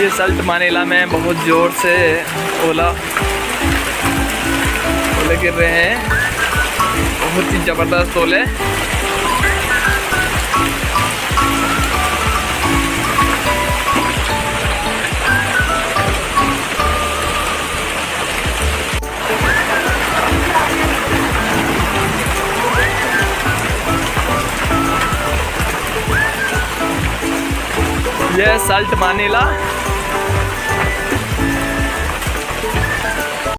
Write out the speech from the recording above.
ये सल्ट मानीला में बहुत ज़ोर से ओले गिर रहे हैं, बहुत ही ज़बरदस्त ओले। यह सल्ट मानीला